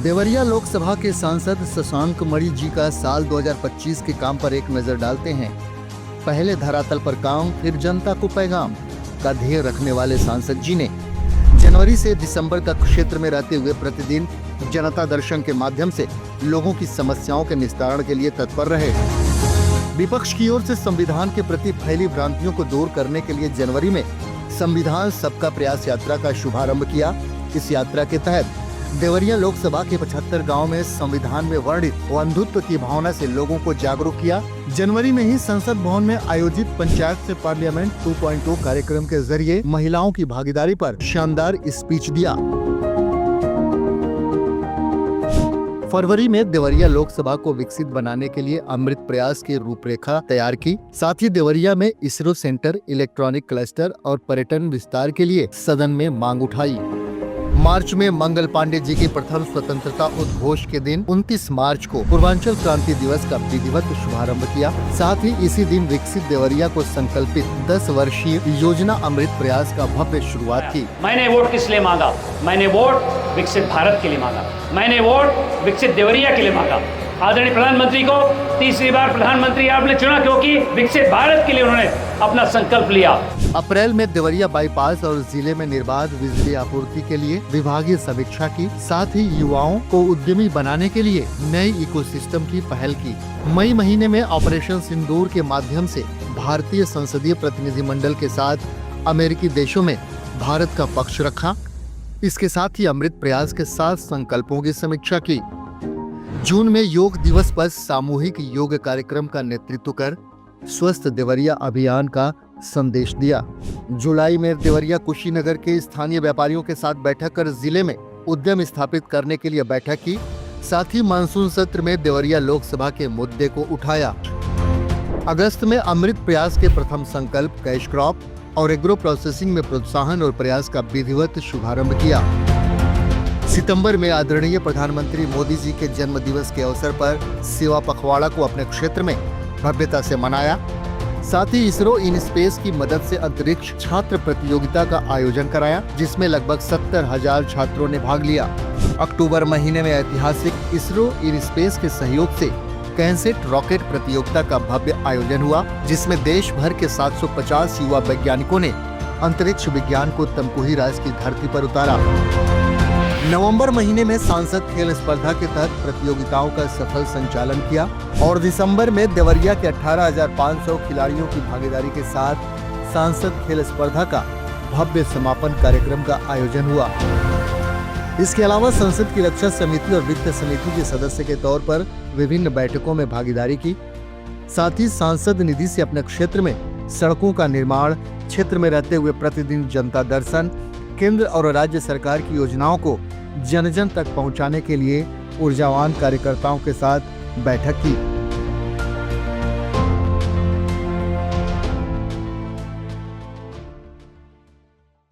देवरिया लोकसभा के सांसद शशांक मणि जी का साल 2025 के काम पर एक नजर डालते हैं। पहले धरातल पर काम, फिर जनता को पैगाम का ध्येय रखने वाले सांसद जी ने जनवरी से दिसंबर तक क्षेत्र में रहते हुए प्रतिदिन जनता दर्शन के माध्यम से लोगों की समस्याओं के निस्तारण के लिए तत्पर रहे। विपक्ष की ओर से संविधान के प्रति फैली भ्रांतियों को दूर करने के लिए जनवरी में संविधान सबका प्रयास यात्रा का शुभारंभ किया। इस यात्रा के तहत देवरिया लोकसभा के 75 गांव में संविधान में वर्णित बंधुत्व की भावना से लोगों को जागरूक किया। जनवरी में ही संसद भवन में आयोजित पंचायत से पार्लियामेंट 2.0 कार्यक्रम के जरिए महिलाओं की भागीदारी पर शानदार स्पीच दिया। फरवरी में देवरिया लोकसभा को विकसित बनाने के लिए अमृत प्रयास की रूपरेखा तैयार की। साथ ही देवरिया में इसरो सेंटर, इलेक्ट्रॉनिक क्लस्टर और पर्यटन विस्तार के लिए सदन में मांग उठाई। मार्च में मंगल पांडे जी की प्रथम स्वतंत्रता उद्घोष के दिन 29 मार्च को पूर्वांचल क्रांति दिवस का विधिवत शुभारंभ किया। साथ ही इसी दिन विकसित देवरिया को संकल्पित 10 वर्षीय योजना अमृत प्रयास का भव्य शुरुआत की। मैंने वोट किस लिए मांगा? मैंने वोट विकसित भारत के लिए मांगा। मैंने वोट विकसित देवरिया के लिए मांगा। आदरणीय प्रधानमंत्री को तीसरी बार प्रधानमंत्री आपने चुना क्योंकि विकसित भारत के लिए उन्होंने अपना संकल्प लिया। अप्रैल में देवरिया बाईपास और जिले में निर्बाध बिजली आपूर्ति के लिए विभागीय समीक्षा की। साथ ही युवाओं को उद्यमी बनाने के लिए नई इकोसिस्टम की पहल की। मई महीने में ऑपरेशन सिंदूर के माध्यम से भारतीय संसदीय प्रतिनिधिमंडल के साथ अमेरिकी देशों में भारत का पक्ष रखा। इसके साथ ही अमृत प्रयास के 7 संकल्पों की समीक्षा की। जून में योग दिवस पर सामूहिक योग कार्यक्रम का नेतृत्व कर स्वस्थ देवरिया अभियान का संदेश दिया। जुलाई में देवरिया कुशीनगर के स्थानीय व्यापारियों के साथ बैठक कर जिले में उद्यम स्थापित करने के लिए बैठक की। साथ ही मानसून सत्र में देवरिया लोकसभा के मुद्दे को उठाया। अगस्त में अमृत प्रयास के प्रथम संकल्प कैश क्रॉप और एग्रो प्रोसेसिंग में प्रोत्साहन और प्रयास का विधिवत शुभारंभ किया। सितंबर में आदरणीय प्रधानमंत्री मोदी जी के जन्म दिवस के अवसर पर सेवा पखवाड़ा को अपने क्षेत्र में भव्यता से मनाया। साथ ही इसरो इन स्पेस की मदद से अंतरिक्ष छात्र प्रतियोगिता का आयोजन कराया, जिसमें लगभग 70,000 छात्रों ने भाग लिया। अक्टूबर महीने में ऐतिहासिक इसरो इन स्पेस के सहयोग से कैनसेट रॉकेट प्रतियोगिता का भव्य आयोजन हुआ, जिसमें देश भर के 750 युवा वैज्ञानिकों ने अंतरिक्ष विज्ञान को तमकुही राज्य की धरती पर उतारा। नवंबर महीने में सांसद खेल स्पर्धा के तहत प्रतियोगिताओं का सफल संचालन किया और दिसंबर में देवरिया के 18,500 खिलाड़ियों की भागीदारी के साथ सांसद खेल स्पर्धा का भव्य समापन कार्यक्रम का आयोजन हुआ। इसके अलावा संसद की रक्षा समिति और वित्त समिति के सदस्य के तौर पर विभिन्न बैठकों में भागीदारी की। साथ ही सांसद निधि से अपने क्षेत्र में सड़कों का निर्माण, क्षेत्र में रहते हुए प्रतिदिन जनता दर्शन, केंद्र और राज्य सरकार की योजनाओं को जन जन तक पहुंचाने के लिए ऊर्जावान कार्यकर्ताओं के साथ बैठक की।